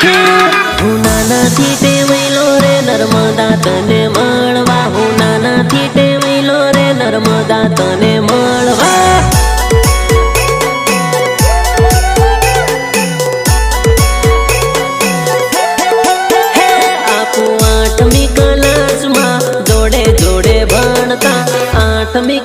હું નાનાથી ટેવાયેલો રે નર્મદા તને મળવા, હું નાનાથી ટેવાયેલો રે નર્મદા તને મળવા. આઠમી ક્લાસમાં જોડે જોડે ભણતા, આઠમી